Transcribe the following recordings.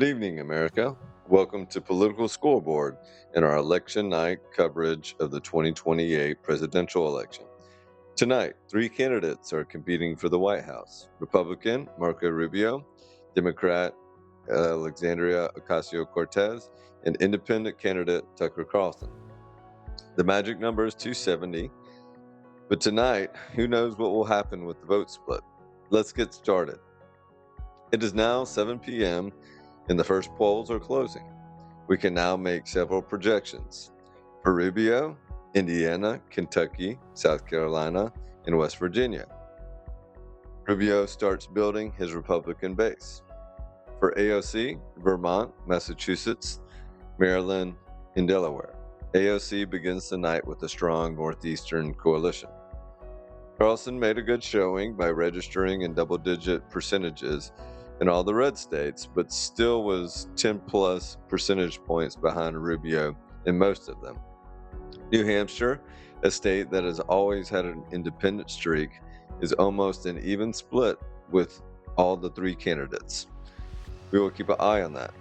Good evening, America. Welcome to Political Scoreboard and our election night coverage of the 2028 presidential election. Tonight, three candidates are competing for the White House: Republican Marco Rubio, Democrat Alexandria Ocasio-Cortez, and Independent candidate Tucker Carlson. The magic number is 270, but tonight, who knows what will happen with the vote split? Let's get started. It is now 7 p.m. and the first polls are closing. We can now make several projections. For Rubio, Indiana, Kentucky, South Carolina, and West Virginia. Rubio starts building his Republican base. For AOC, Vermont, Massachusetts, Maryland, and Delaware. AOC begins the night with a strong Northeastern coalition. Carlson made a good showing by registering in double-digit percentages in all the red states, but still was 10-plus percentage points behind Rubio in most of them. New Hampshire, a state that has always had an independent streak, is almost an even split with all the three candidates. We will keep an eye on that.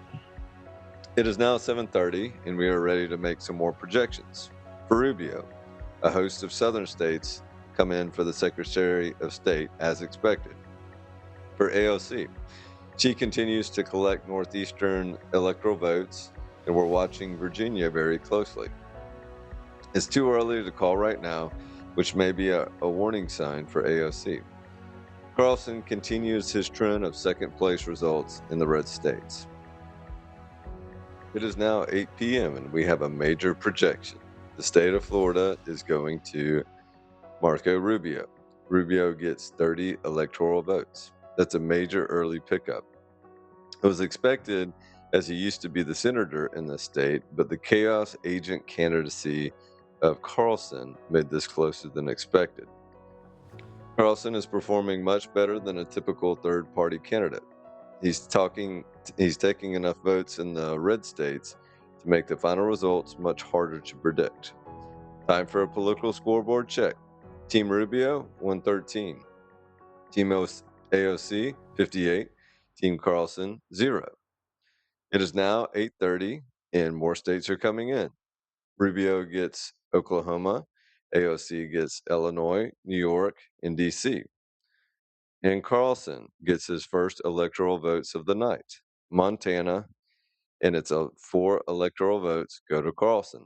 It is now 7:30, and we are ready to make some more projections. For Rubio, a host of southern states come in for the Secretary of State as expected. For AOC, she continues to collect Northeastern electoral votes, and we're watching Virginia very closely. It's too early to call right now, which may be a warning sign for AOC. Carlson continues his trend of second-place results in the red states. It is now 8 p.m. and we have a major projection. The state of Florida is going to Marco Rubio. Rubio gets 30 electoral votes. That's a major early pickup. It was expected, as he used to be the senator in the state, but the chaos agent candidacy of Carlson made this closer than expected. Carlson is performing much better than a typical third-party candidate. He's taking enough votes in the red states to make the final results much harder to predict. Time for a political scoreboard check. Team Rubio, 113. Team AOC, 58. Team Carlson, 0. It is now 8:30, and more states are coming in. Rubio gets Oklahoma, AOC gets Illinois, New York, and D.C. And Carlson gets his first electoral votes of the night. Montana, and it's 4 electoral votes go to Carlson.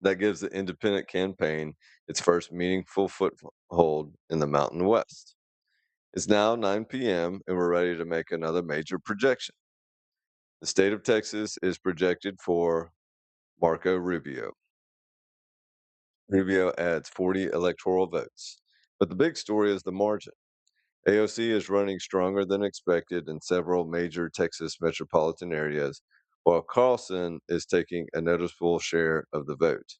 That gives the independent campaign its first meaningful foothold in the Mountain West. It's now 9 p.m., and we're ready to make another major projection. The state of Texas is projected for Marco Rubio. Rubio adds 40 electoral votes. But the big story is the margin. AOC is running stronger than expected in several major Texas metropolitan areas, while Carlson is taking a noticeable share of the vote.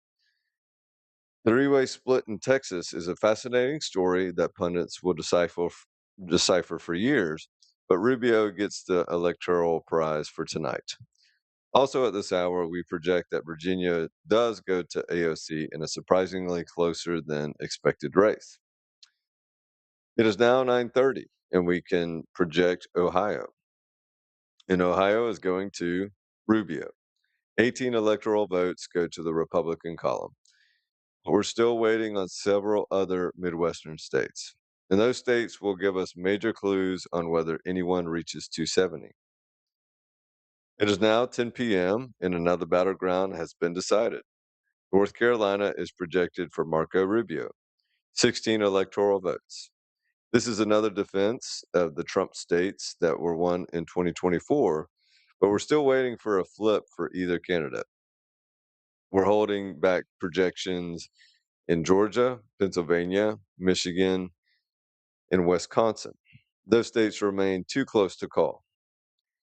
The three-way split in Texas is a fascinating story that pundits will decipher for years, but Rubio gets the electoral prize for tonight. Also at this hour, we project that Virginia does go to AOC in a surprisingly closer than expected race. It is now 9:30, and we can project Ohio. And Ohio is going to Rubio. 18 electoral votes go to the Republican column. We're still waiting on several other Midwestern states, and those states will give us major clues on whether anyone reaches 270. It is now 10 p.m., and another battleground has been decided. North Carolina is projected for Marco Rubio, 16 electoral votes. This is another defense of the Trump states that were won in 2024, but we're still waiting for a flip for either candidate. We're holding back projections in Georgia, Pennsylvania, Michigan, and Wisconsin. Those states remain too close to call.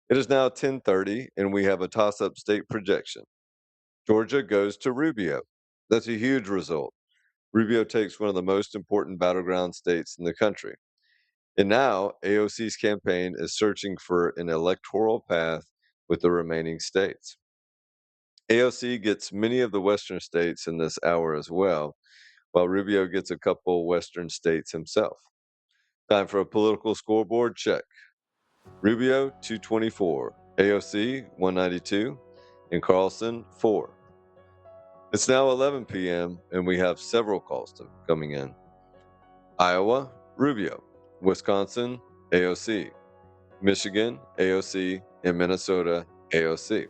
It is now 10:30, and we have a toss-up state projection. Georgia goes to Rubio. That's a huge result. Rubio takes one of the most important battleground states in the country. And now AOC's campaign is searching for an electoral path with the remaining states. AOC gets many of the Western states in this hour as well, while Rubio gets a couple Western states himself. Time for a political scoreboard check. Rubio, 224. AOC 192, and Carlson 4. It's now 11 p.m., and we have several calls coming in. Iowa, Rubio. Wisconsin, AOC. Michigan, AOC, and Minnesota, AOC.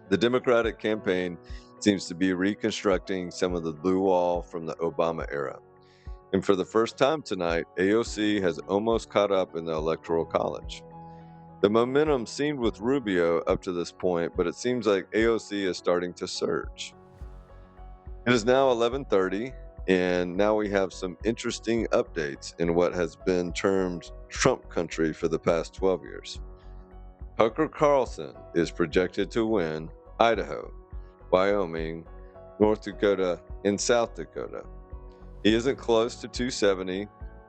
The Democratic campaign seems to be reconstructing some of the blue wall from the Obama era. And for the first time tonight, AOC has almost caught up in the Electoral College. The momentum seemed with Rubio up to this point, but it seems like AOC is starting to surge. It is now 11:30, and now we have some interesting updates in what has been termed Trump country for the past 12 years. Tucker Carlson is projected to win Idaho, Wyoming, North Dakota, and South Dakota. He isn't close to 270,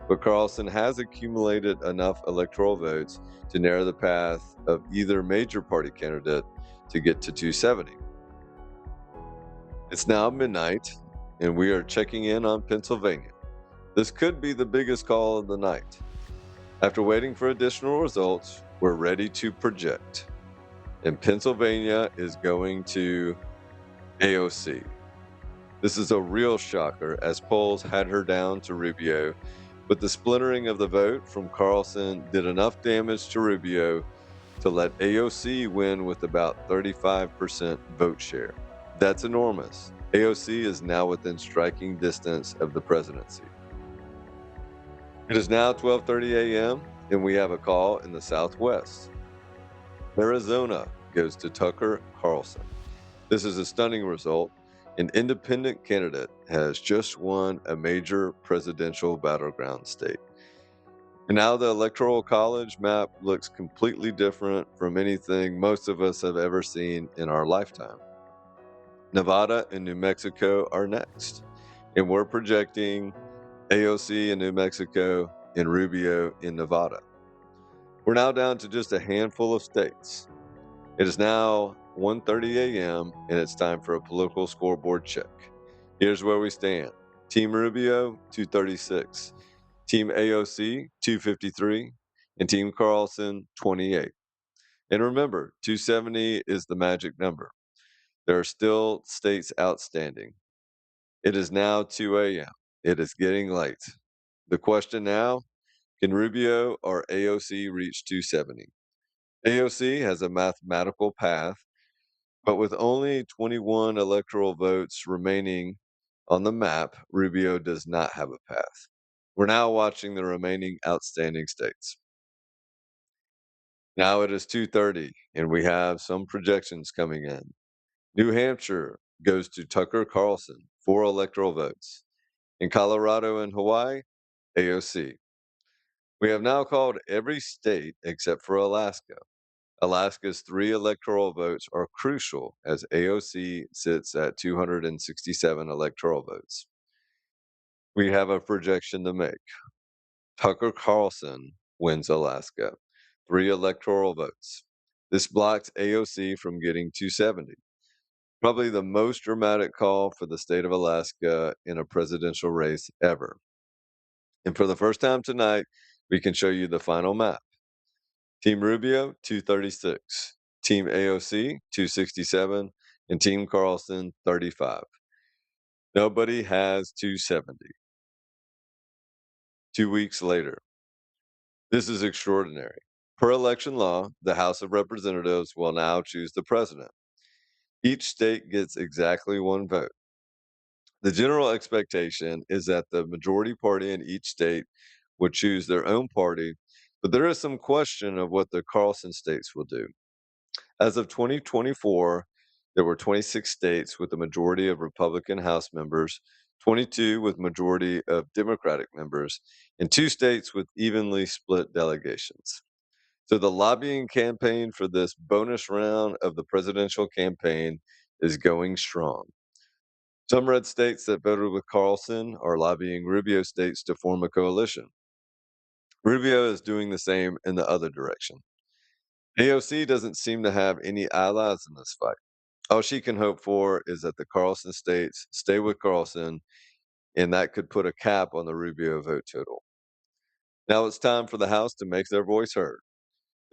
but Carlson has accumulated enough electoral votes to narrow the path of either major party candidate to get to 270. It's now midnight, and we are checking in on Pennsylvania. This could be the biggest call of the night. After waiting for additional results, we're ready to project. And Pennsylvania is going to AOC. This is a real shocker, as polls had her down to Rubio, but the splintering of the vote from Carlson did enough damage to Rubio to let AOC win with about 35% vote share. That's enormous. AOC is now within striking distance of the presidency. It is now 12:30 a.m., and we have a call in the Southwest. Arizona goes to Tucker Carlson. This is a stunning result. An independent candidate has just won a major presidential battleground state. And now the Electoral College map looks completely different from anything most of us have ever seen in our lifetime. Nevada and New Mexico are next, and we're projecting AOC in New Mexico and Rubio in Nevada. We're now down to just a handful of states. It is now 1:30 a.m., and it's time for a political scoreboard check. Here's where we stand. Team Rubio, 236. Team AOC, 253. And Team Carlson, 28. And remember, 270 is the magic number. There are still states outstanding. It is now 2 a.m. It is getting late. The question now, can Rubio or AOC reach 270? AOC has a mathematical path, but with only 21 electoral votes remaining on the map, Rubio does not have a path. We're now watching the remaining outstanding states. Now it is 2:30, and we have some projections coming in. New Hampshire goes to Tucker Carlson, 4 electoral votes. In Colorado and Hawaii, AOC. We have now called every state except for Alaska. Alaska's 3 electoral votes are crucial as AOC sits at 267 electoral votes. We have a projection to make. Tucker Carlson wins Alaska, 3 electoral votes. This blocks AOC from getting 270. Probably the most dramatic call for the state of Alaska in a presidential race ever. And for the first time tonight, we can show you the final map. Team Rubio, 236. Team AOC, 267. And Team Carlson, 35. Nobody has 270. 2 weeks later. This is extraordinary. Per election law, the House of Representatives will now choose the president. Each state gets exactly 1 vote. The general expectation is that the majority party in each state would choose their own party, but there is some question of what the Carlson states will do. As of 2024, there were 26 states with a majority of Republican House members, 22 with majority of Democratic members, and 2 states with evenly split delegations. So the lobbying campaign for this bonus round of the presidential campaign is going strong. Some red states that voted with Carlson are lobbying Rubio states to form a coalition. Rubio is doing the same in the other direction. AOC doesn't seem to have any allies in this fight. All she can hope for is that the Carlson states stay with Carlson, and that could put a cap on the Rubio vote total. Now it's time for the House to make their voice heard.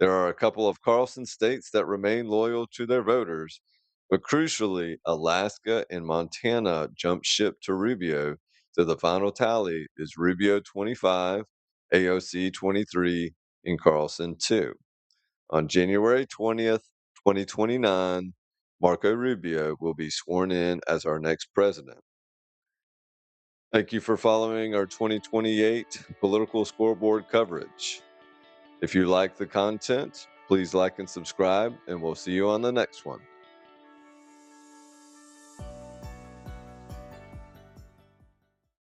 There are a couple of Carlson states that remain loyal to their voters, but crucially, Alaska and Montana jumped ship to Rubio, so the final tally is Rubio 25, AOC 23, and Carlson 2. On January 20th, 2029, Marco Rubio will be sworn in as our next president. Thank you for following our 2028 Political Scoreboard coverage. If you like the content, please like and subscribe, and we'll see you on the next one.